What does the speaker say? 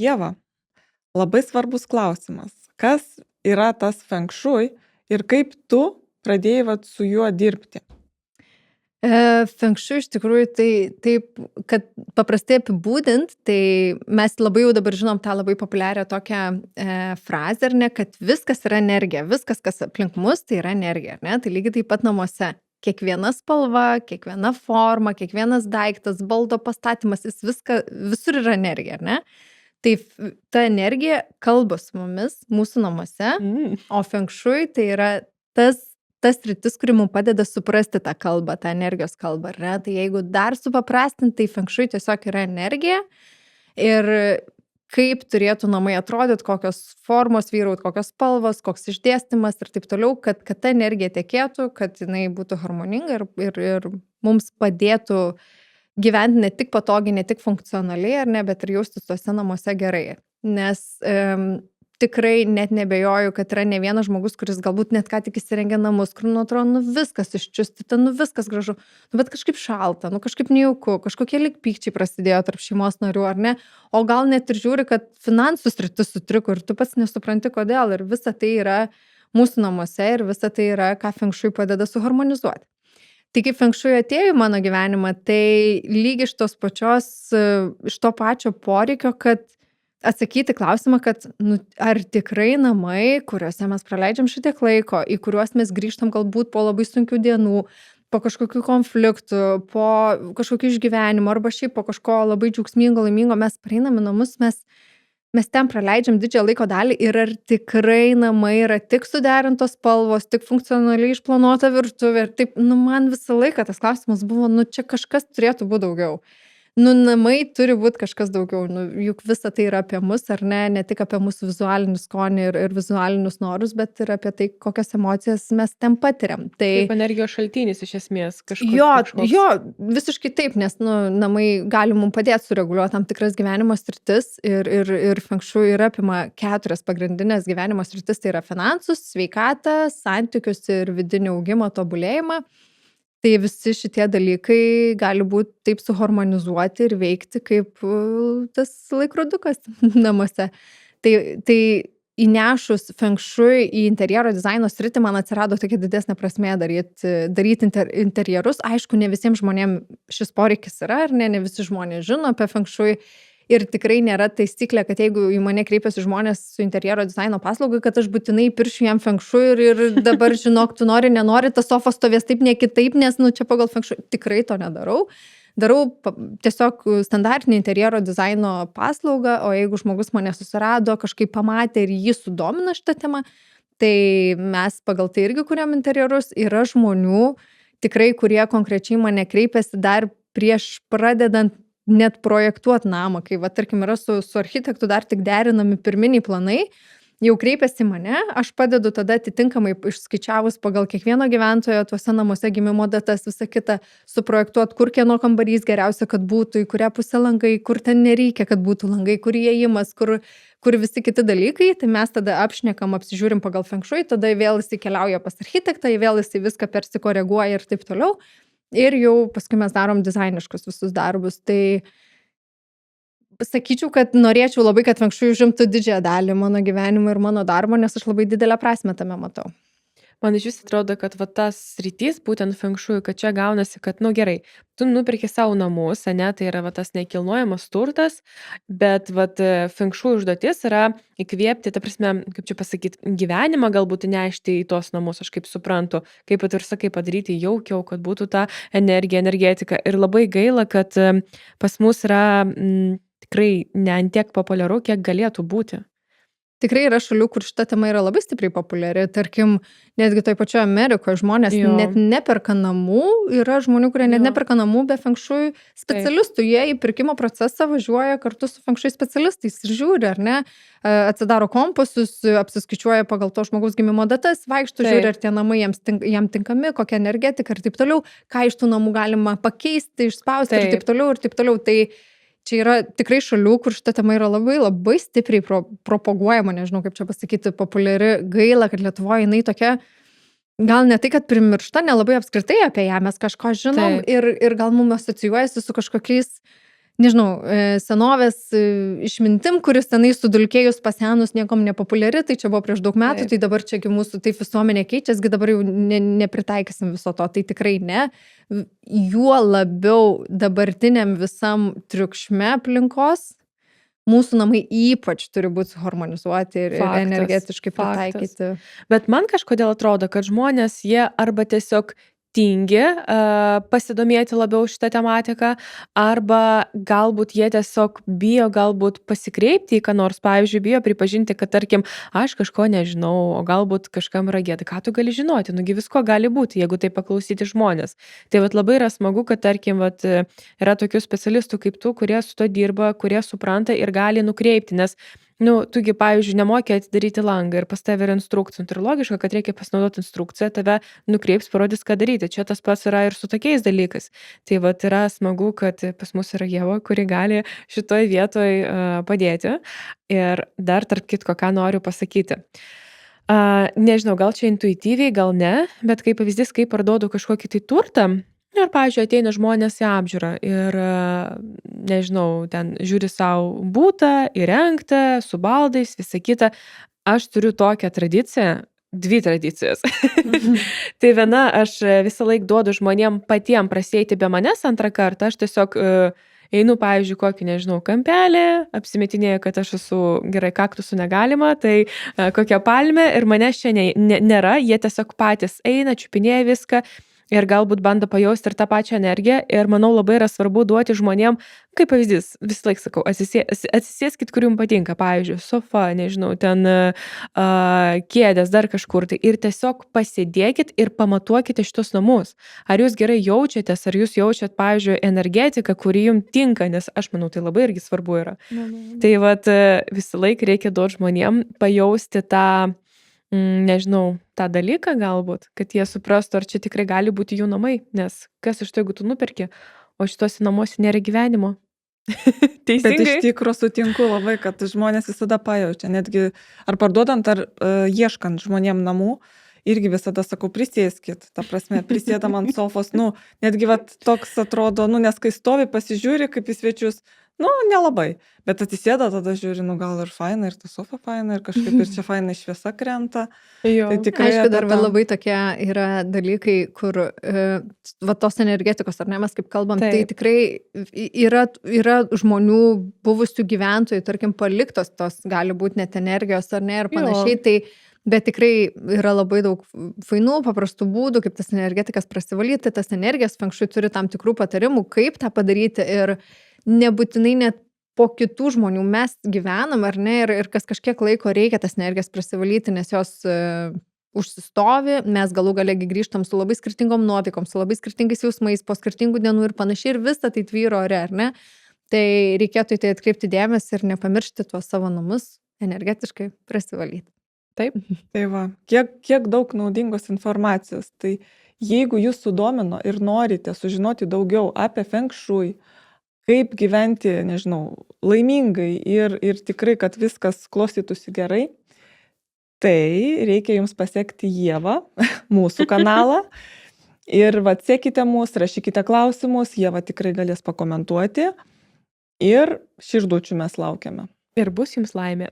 Ieva, labai svarbus klausimas. Kas yra tas feng shui ir kaip tu pradėjai vat, su juo dirbti? Feng shui iš tikrųjų tai taip, kad paprastai apibūdint, tai mes labai jau dabar žinom tą labai populiarią tokią frazę, ar ne, kad viskas yra energija, viskas, kas aplink mus, tai yra energija, ar ne? Tai lygiai taip pat namuose. Kiekviena spalva, kiekviena forma, kiekvienas daiktas, baldo pastatymas, jis visur yra energija, ar ne? Tai ta energija kalba su mumis, mūsų namuose, Mm. o feng shui tai yra tas sritis, kuri mums padeda suprasti tą kalbą, tą energijos kalbą, ar ne? Tai jeigu dar supaprastinti, tai feng shui tiesiog yra energija ir kaip turėtų namai atrodyti, kokios formos vyraut, kokios spalvos, koks išdėstymas ir taip toliau, kad ta energija tekėtų, kad jinai būtų harmoninga ir mums padėtų gyventi ne tik patogiai, ne tik funkcionaliai, ar ne, bet ir jaustis tuose namuose gerai. Nes tikrai net nebejoju, kad yra ne vienas žmogus, kuris galbūt net ką tik įsirengė namus, kur, atrodo, viskas iščiustyta, viskas gražu, bet kažkaip šalta, kažkaip nejauku, kažkokie lyg pykčiai prasidėjo tarp šeimos narių, ar ne, o gal net ir žiūri, kad finansų sritis sutriko ir tu pats nesupranti kodėl ir visa tai yra mūsų namuose ir visa tai yra, ką feng shui padeda suharmonizuoti. Tai kaip feng shui atėjo į mano gyvenimą, tai lygiai iš to pačio poreikio, kad atsakyti klausimą, kad ar tikrai namai, kuriuose mes praleidžiam šitiek laiko, į kuriuos mes grįžtam galbūt po labai sunkių dienų, po kažkokių konfliktų, po kažkokių išgyvenimų arba šiaip po kažko labai džiaugsmingo, laimingo, mes praeinam į namus, mes ten praleidžiam didžiąją laiko dalį ir ar tikrai namai yra tik suderintos spalvos, tik funkcionaliai išplanuota virtuvė ir taip, man visą laiką tas klausimas buvo, čia kažkas turėtų būti daugiau. Namai turi būti kažkas daugiau, juk visa tai yra apie mus, ar ne tik apie mūsų vizualinį skonį ir vizualinius norus, bet ir apie tai, kokias emocijas mes ten patiriam. Tai Kaip energijos šaltinis iš esmės kažkoks. Jo, visiškai taip, nes namai gali mums padėti sureguliuoti tam tikras gyvenimo sritis ir feng shui yra apima 4 pagrindinės gyvenimo sritis, tai yra finansus, sveikatą, santykius ir vidinį augimą, tobulėjimą. Tai visi šitie dalykai gali būti taip suharmonizuoti ir veikti kaip tas laikrodukas namuose. Tai įnešus feng shui į interjero dizaino sritį man atsirado tokia didesnė prasmė daryti interjerus. Aišku, ne visiems žmonėms šis poreikis yra, ar ne visi žmonės žino apie feng shui. Ir tikrai nėra taisyklė, kad jeigu į mane kreipiasi žmonės su interjero dizaino paslaugai, kad aš būtinai piršiu jam feng shui ir dabar žinok, tu nenori, ta sofa stovės taip, ne kitaip, nes čia pagal feng shui. Tikrai to nedarau. Darau tiesiog standartinį interjero dizaino paslaugą, o jeigu žmogus mane susirado, kažkaip pamatė ir jį sudomina šitą temą, tai mes pagal tai irgi kuriam interjerus. Yra žmonių tikrai, kurie konkrečiai mane kreipiasi dar prieš pradedant net projektuoti namą, kai, tarkim, yra su architektu dar tik derinami pirminiai planai, jau kreipiasi mane, aš padedu tada atitinkamai išskaičiavus pagal kiekvieno gyventojo tuose namuose gimimo datas, visą kitą suprojektuoti, kur kieno kambarys geriausia, kad būtų, į kurią pusę langai, kur ten nereikia, kad būtų langai, kur įėjimas, kur visi kiti dalykai, tai mes tada apšnekam, apsižiūrim pagal feng shui, tada vėl jis keliauja pas architektą, vėl jis viską persikoreguoja ir taip toliau. Ir jau paskui mes darom dizainiškus visus darbus. Tai sakyčiau, kad norėčiau labai, kad feng shui užimtų didžiąją dalį mano gyvenimo ir mano darbo, nes aš labai didelę prasmę tame matau. Man iš vis atrodo, kad tas sritys, būtent feng shui, kad čia gaunasi, kad, gerai, tu nupirki savo namus, ne, tai yra tas nekilnojamas turtas, bet feng shui užduotis yra įkvėpti, ta prasme, kaip čia pasakyti, gyvenimą galbūt nešti į tos namus, aš kaip suprantu, kaip ir sakai, padaryti jaukiau, kad būtų ta energetika. Ir labai gaila, kad pas mus yra tikrai ne ant tiek populiaru, kiek galėtų būti. Tikrai yra šalių, kur šita tema yra labai stipriai populiari. Tarkim, netgi toj pačioje Amerikoje žmonės net neperka namų. Yra žmonių, kurie net neperka namų be feng shui specialistų. Jie į pirkimo procesą važiuoja kartu su feng shui specialistais ir žiūri, ar ne, atsidaro kompasus, apsiskaičiuoja pagal to žmogaus gimimo datas, vaikšto, žiūri, ar tie namai jam tinkami, kokia energetika ir taip toliau, ką iš tų namų galima pakeisti, išspausti ir taip toliau ir taip toliau. Tai čia yra tikrai šalių, kur šita tema yra labai, labai stipriai propaguojama, nežinau kaip čia pasakyti, populiari. Gaila, kad Lietuvoje jinai tokia, gal ne tai, kad primiršta, nelabai apskritai apie ją mes kažko žinom ir gal mums asocijuojasi su kažkokiais nežinau, senovės išmintim, kuris tenai sudulkėjus pasenus niekom nepopuliari, tai čia buvo prieš daug metų, Taip. tai dabar čiagi mūsų taip visuomenė keičiasi, dabar jau nepritaikysim viso to, tai tikrai ne. Juo labiau dabartiniam visam triukšme aplinkos, mūsų namai ypač turi būti harmonizuoti ir Faktas, energetiškai faktas. pritaikyti. Bet man kažkodėl atrodo, kad žmonės jie arba tiesiog tingi pasidomėti labiau šitą tematiką, arba galbūt jie tiesiog bijo galbūt pasikreipti į ką nors, pavyzdžiui, bijo pripažinti, kad tarkim, aš kažko nežinau, o galbūt kažkam yra gėda. Ką tu gali žinoti? Nugi visko gali būti, jeigu tai paklausyti žmonės. Tai vat labai yra smagu, kad tarkim, vat, yra tokių specialistų kaip tu, kurie su to dirba, kurie supranta ir gali nukreipti, nes tugi, pavyzdžiui, nemokė atidaryti langą ir pas tave yra instrukcijų. Tai logiška, kad reikia pasinaudoti instrukciją, tave nukreips, parodys, ką daryti. Čia tas pats yra ir su tokiais dalykais. Tai vat yra smagu, kad pas mus yra Ieva, kuri gali šitoj vietoj padėti. Ir dar tarp kitko, ką noriu pasakyti. Nežinau, gal čia intuityviai, gal ne, bet kaip pavyzdys, kai parduodu kažkokį tai turtą, ir, pavyzdžiui, ateina žmonės į apžiūrą ir, nežinau, ten žiūri savo būtą, įrengtą, su baldais, visa kita. Aš turiu tokią tradiciją, 2 tradicijas. Tai viena, aš visą laiką duodu žmonėm patiem prasieiti be manęs, antrą kartą aš tiesiog einu, pavyzdžiui, kokį, nežinau, kampelį, apsimetinėju, kad aš esu gerai kaktusų negalima, tai kokią palmę ir manęs čia nėra, jie tiesiog patys eina, čiupinėja viską. Ir galbūt bando pajausti ir tą pačią energiją. Ir manau, labai yra svarbu duoti žmonėm, kaip pavyzdys, visą laiką sakau, atsisėskit, kur jums patinka, pavyzdžiui, sofa, nežinau, ten kėdės, dar kažkur tai. Ir tiesiog pasėdėkit ir pamatuokite šitus namus. Ar jūs gerai jaučiatės, ar jūs jaučiat, pavyzdžiui, energetiką, kuri jums tinka, nes aš manau, tai labai irgi svarbu yra. Tai vat visą laiką reikia duoti žmonėm pajausti tą, nežinau, tą dalyką galbūt, kad jie suprastų, ar čia tikrai gali būti jų namai, nes kas iš to, jeigu tu nuperki, o šituose namuose nėra gyvenimo. Teisingai. Bet iš tikrųjų sutinku labai, kad žmonės visada pajaučia, netgi ar parduodant, ar ieškant žmonėm namų, irgi visada sakau, prisėskit, ta prasme, prisėdam ant sofos, netgi vat toks atrodo, nes kai stovi, pasižiūri kaip į svečius, nelabai, bet atsisėda, tada žiūri, gal ir faina, ir ta sofa faina, ir kažkaip ir čia faina šviesa krenta. Jo. Tai tikrai Aišku, dar apie tą- labai tokie yra dalykai, kur va tos energetikos, ar ne, mes kaip kalbam, tai Taip. tikrai yra žmonių buvusių gyventojų, tarkim, paliktos tos gali būti net energijos ar ne ir panašiai, tai bet tikrai yra labai daug fainų, paprastų būdų, kaip tas energetikas prasivalyti, tas energijas fengšui turi tam tikrų patarimų, kaip tą padaryti ir nebūtinai net po kitų žmonių mes gyvenam, ar ne, ir kas kažkiek laiko reikia tas energijas prasivalyti, nes jos užsistovi, mes galų galėgi grįžtam su labai skirtingom nuotaikom, su labai skirtingais jausmais, po skirtingų dienų ir panašiai, ir visą tai tvyro ore, ar ne? Tai reikėtų į tai atkreipti dėmesį ir nepamiršti tuos savo namus energetiškai prasivalyti. Taip. Tai va, kiek daug naudingos informacijos. Tai jeigu jūs sudomino ir norite sužinoti daugiau apie feng shui, kaip gyventi, nežinau, laimingai ir tikrai, kad viskas klostytųsi gerai, tai reikia jums pasiekti Ievą, mūsų kanalą. Ir sekite mus, rašykite klausimus, Ieva tikrai galės pakomentuoti. Ir širdučių mes laukiame. Ir bus jums laimė.